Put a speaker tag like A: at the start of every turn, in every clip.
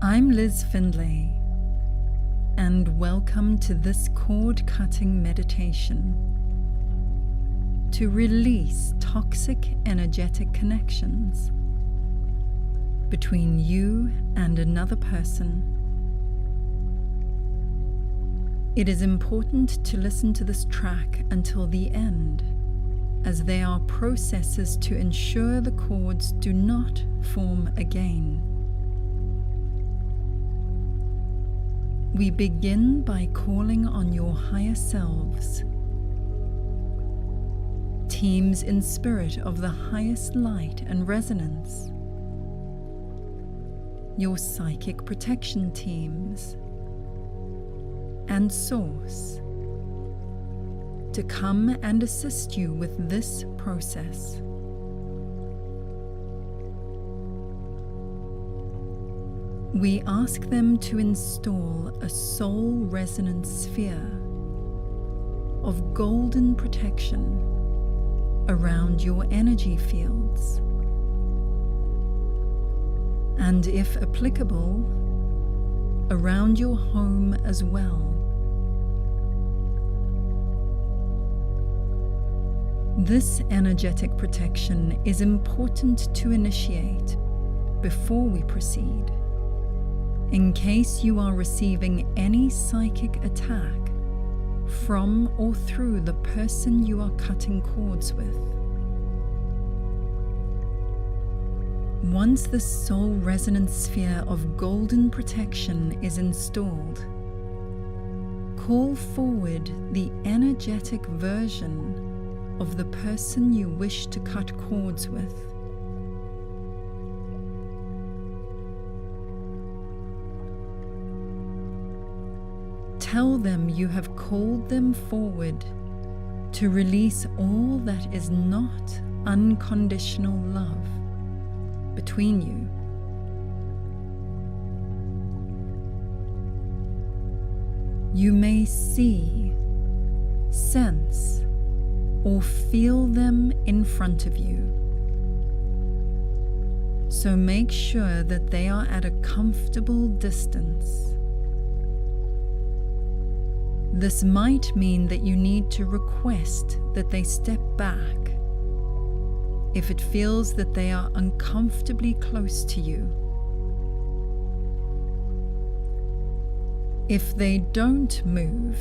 A: I'm Liz Findlay, and welcome to this cord-cutting meditation to release toxic energetic connections between you and another person. It is important to listen to this track until the end, as there are processes to ensure the cords do not form again. We begin by calling on your higher selves, teams in spirit of the highest light and resonance, your psychic protection teams, and Source, to come and assist you with this process. We ask them to install a Soul Resonant Sphere of golden protection around your energy fields, and if applicable, around your home as well. This energetic protection is important to initiate before we proceed, in case you are receiving any psychic attack from or through the person you are cutting cords with. Once the Soul Resonant Sphere of golden protection is installed, call forward the energetic version of the person you wish to cut cords with. Tell them you have called them forward to release all that is not unconditional love between you. You may see, sense, or feel them in front of you. So make sure that they are at a comfortable distance. This might mean that you need to request that they step back if it feels that they are uncomfortably close to you. If they don't move,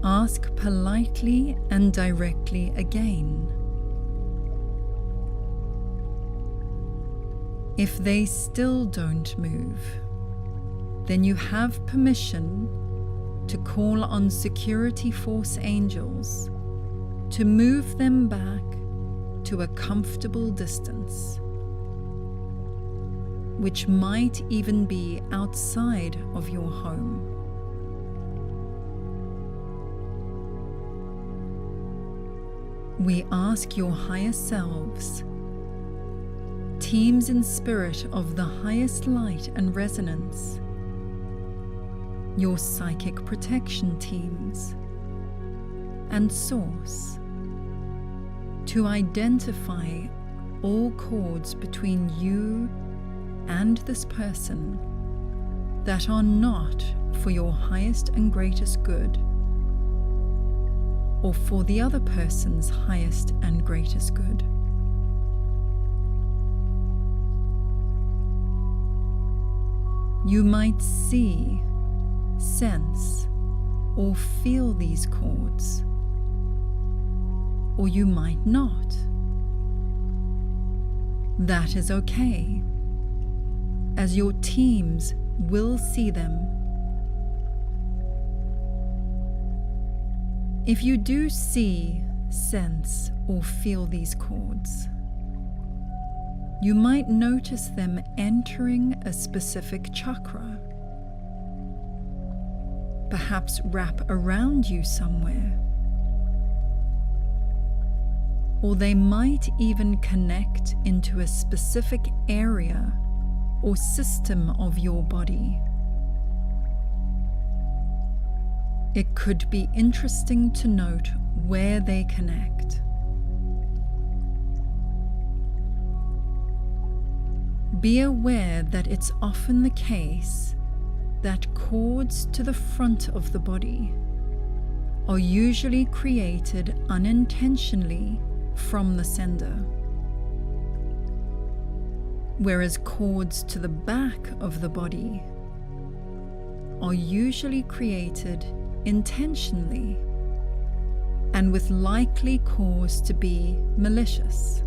A: ask politely and directly again. If they still don't move, then you have permission to call on security force angels to move them back to a comfortable distance, which might even be outside of your home. We ask your higher selves, teams in spirit of the highest light and resonance, your psychic protection teams, and Source, to identify all cords between you and this person that are not for your highest and greatest good, or for the other person's highest and greatest good. You might see, sense, or feel these cords, or you might not. That is okay, as your teams will see them. If you do see, sense, or feel these cords, you might notice them entering a specific chakra, perhaps wrap around you somewhere, or they might even connect into a specific area or system of your body. It could be interesting to note where they connect. Be aware that it's often the case that cords to the front of the body are usually created unintentionally from the sender, whereas cords to the back of the body are usually created intentionally and with likely cause to be malicious.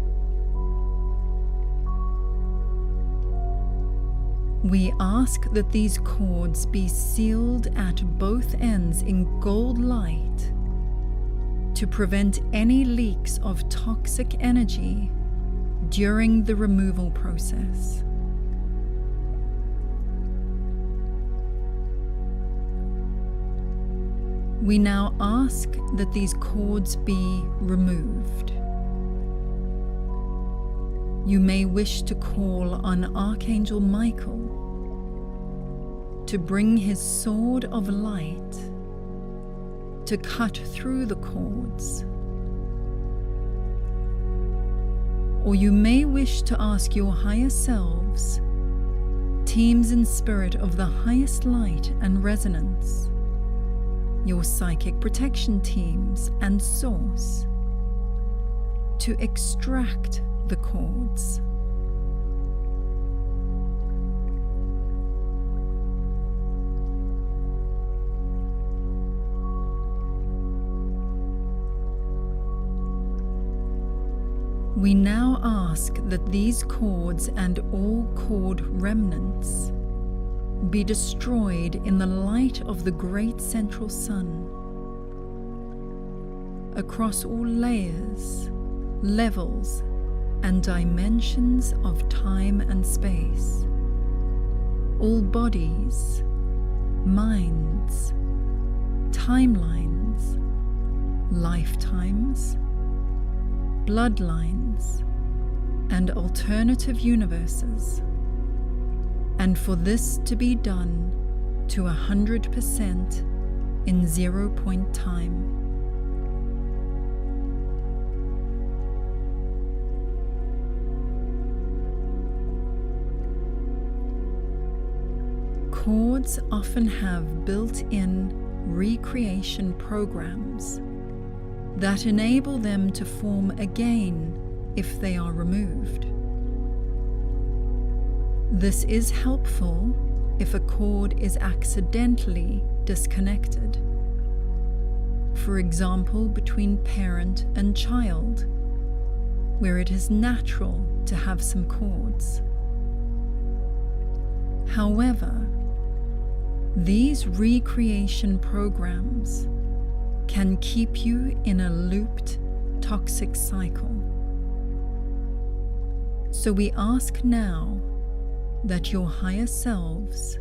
A: We ask that these cords be sealed at both ends in gold light to prevent any leaks of toxic energy during the removal process. We now ask that these cords be removed. You may wish to call on Archangel Michael to bring his sword of light to cut through the cords. Or you may wish to ask your higher selves, teams in spirit of the highest light and resonance, your psychic protection teams and source, to extract the cords. We now ask that these cords and all cord remnants be destroyed in the light of the great central sun, across all layers, levels, and dimensions of time and space, all bodies, minds, timelines, lifetimes, bloodlines, and alternative universes, and for this to be done to 100% in 0 point time. Cords often have built-in recreation programs that enable them to form again if they are removed. This is helpful if a cord is accidentally disconnected, for example between parent and child, where it is natural to have some cords. However, these recreation programs can keep you in a looped, toxic cycle. So we ask now that your higher selves,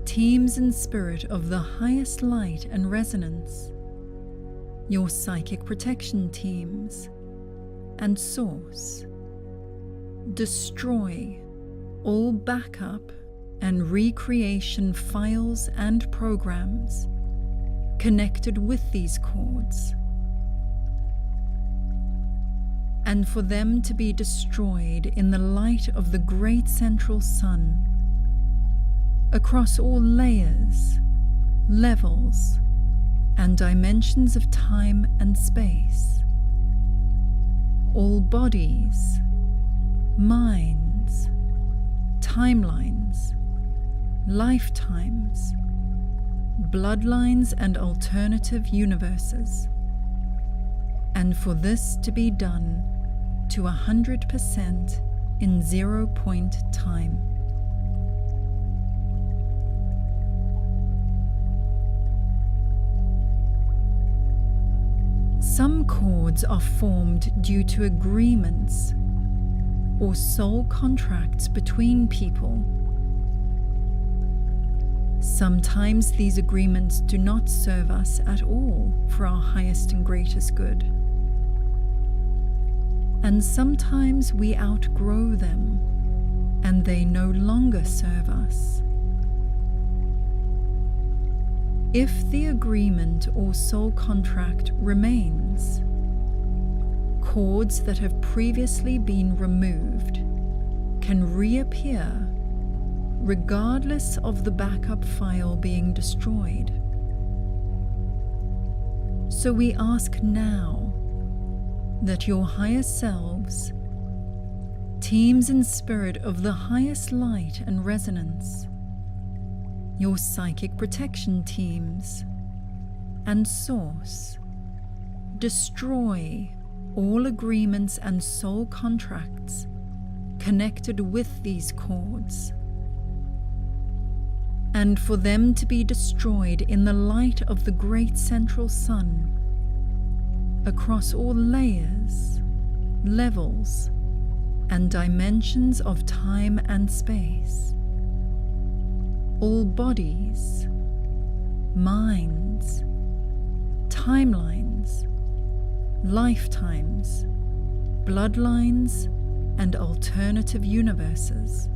A: teams in spirit of the highest light and resonance, your psychic protection teams, and source, destroy all backup and recreation files and programs connected with these cords, and for them to be destroyed in the light of the great central sun, across all layers, levels, and dimensions of time and space, all bodies, minds, timelines, lifetimes, bloodlines, and alternative universes, and for this to be done to 100% in 0 point time. Some cords are formed due to agreements or soul contracts between people. Sometimes these agreements do not serve us at all for our highest and greatest good. And sometimes we outgrow them and they no longer serve us. If the agreement or soul contract remains, cords that have previously been removed can reappear regardless of the backup file being destroyed. So we ask now that your higher selves, teams in spirit of the highest light and resonance, your psychic protection teams, and source, destroy all agreements and soul contracts connected with these cords, and for them to be destroyed in the light of the great central sun, across all layers, levels, and dimensions of time and space, all bodies, minds, timelines, lifetimes, bloodlines, and alternative universes,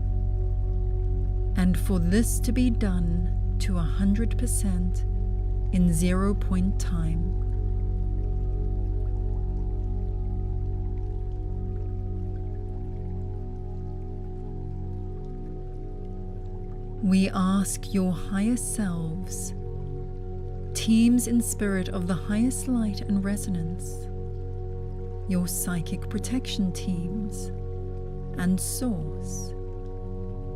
A: and for this to be done to 100% in 0 point time. We ask your higher selves, teams in spirit of the highest light and resonance, your psychic protection teams, and source,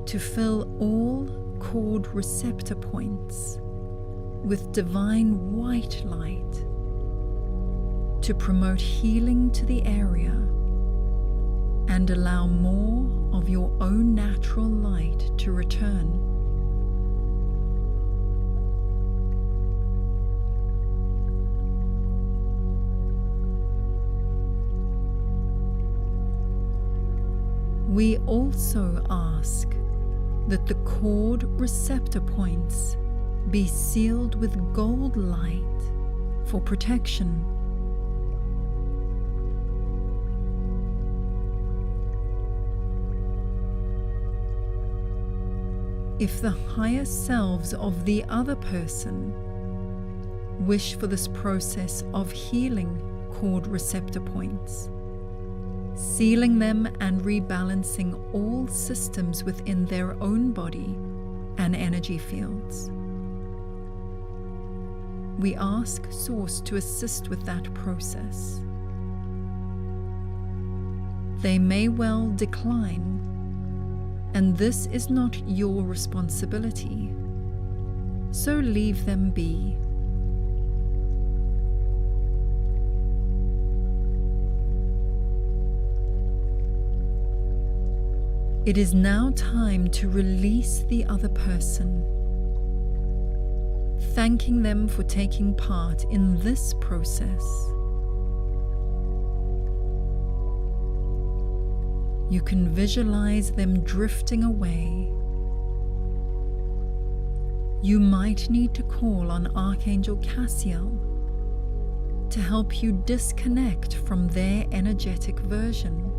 A: to fill all cord receptor points with divine white light, to promote healing to the area and allow more of your own natural light to return. We also ask that the cord receptor points be sealed with gold light for protection. If the higher selves of the other person wish for this process of healing cord receptor points, sealing them and rebalancing all systems within their own body and energy fields, we ask Source to assist with that process. They may well decline, and this is not your responsibility, so leave them be. It is now time to release the other person, thanking them for taking part in this process. You can visualize them drifting away. You might need to call on Archangel Cassiel to help you disconnect from their energetic version.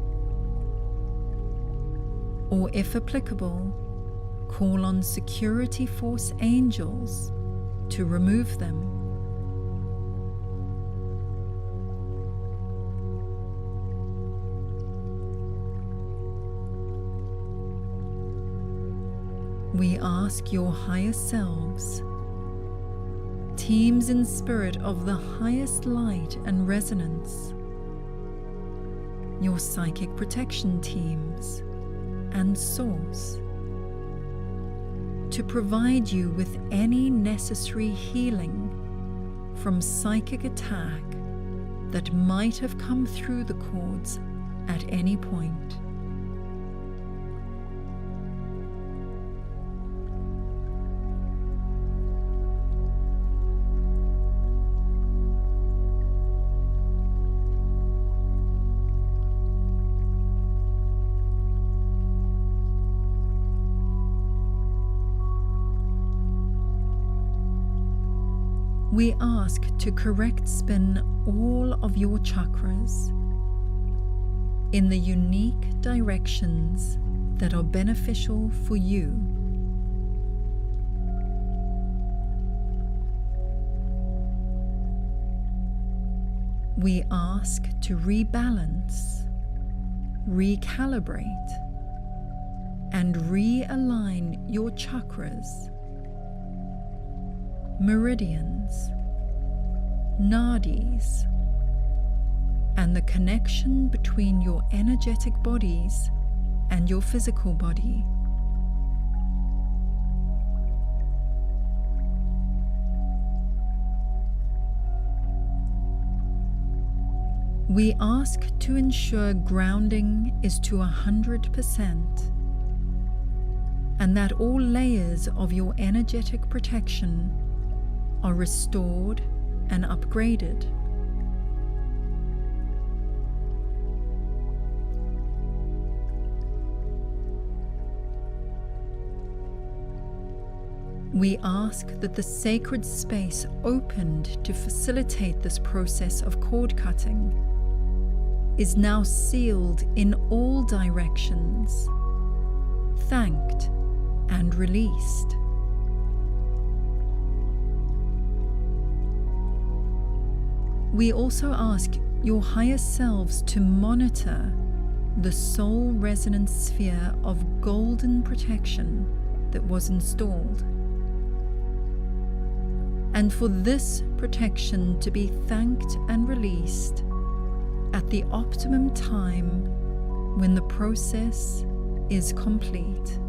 A: Or if applicable, call on security force angels to remove them. We ask your higher selves, teams in spirit of the highest light and resonance, your psychic protection teams, and Source, to provide you with any necessary healing from psychic attack that might have come through the cords at any point. We ask to correct spin all of your chakras in the unique directions that are beneficial for you. We ask to rebalance, recalibrate, and realign your chakras, meridians, nadis, and the connection between your energetic bodies and your physical body. We ask to ensure grounding is to 100%, and that all layers of your energetic protection are restored and upgraded. We ask that the sacred space opened to facilitate this process of cord cutting is now sealed in all directions, thanked and released. We also ask your higher selves to monitor the Soul Resonant Sphere of golden protection that was installed, and for this protection to be thanked and released at the optimum time when the process is complete.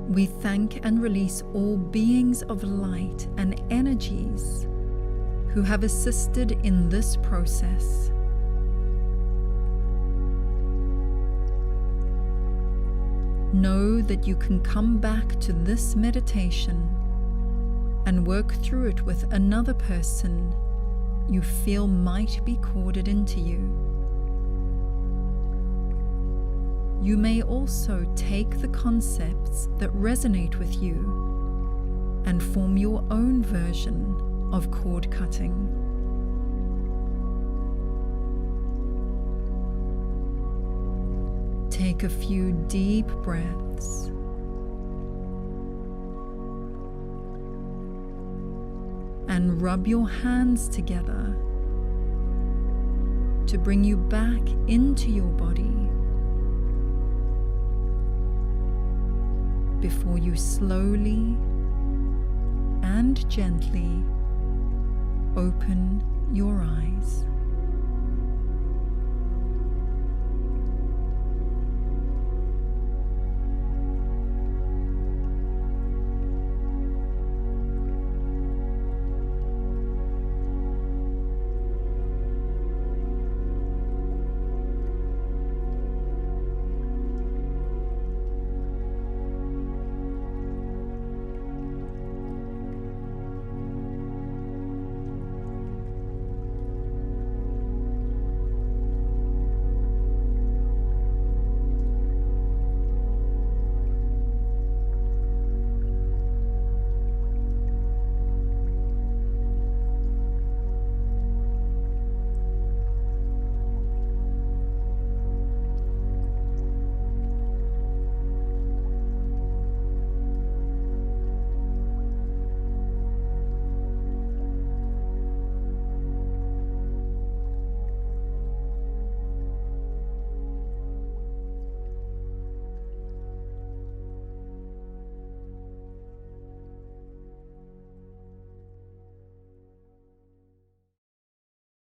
A: We thank and release all beings of light and energies who have assisted in this process. Know that you can come back to this meditation and work through it with another person you feel might be corded into you. You may also take the concepts that resonate with you and form your own version of cord cutting. Take a few deep breaths. And rub your hands together to bring you back into your body before you slowly and gently open your eyes.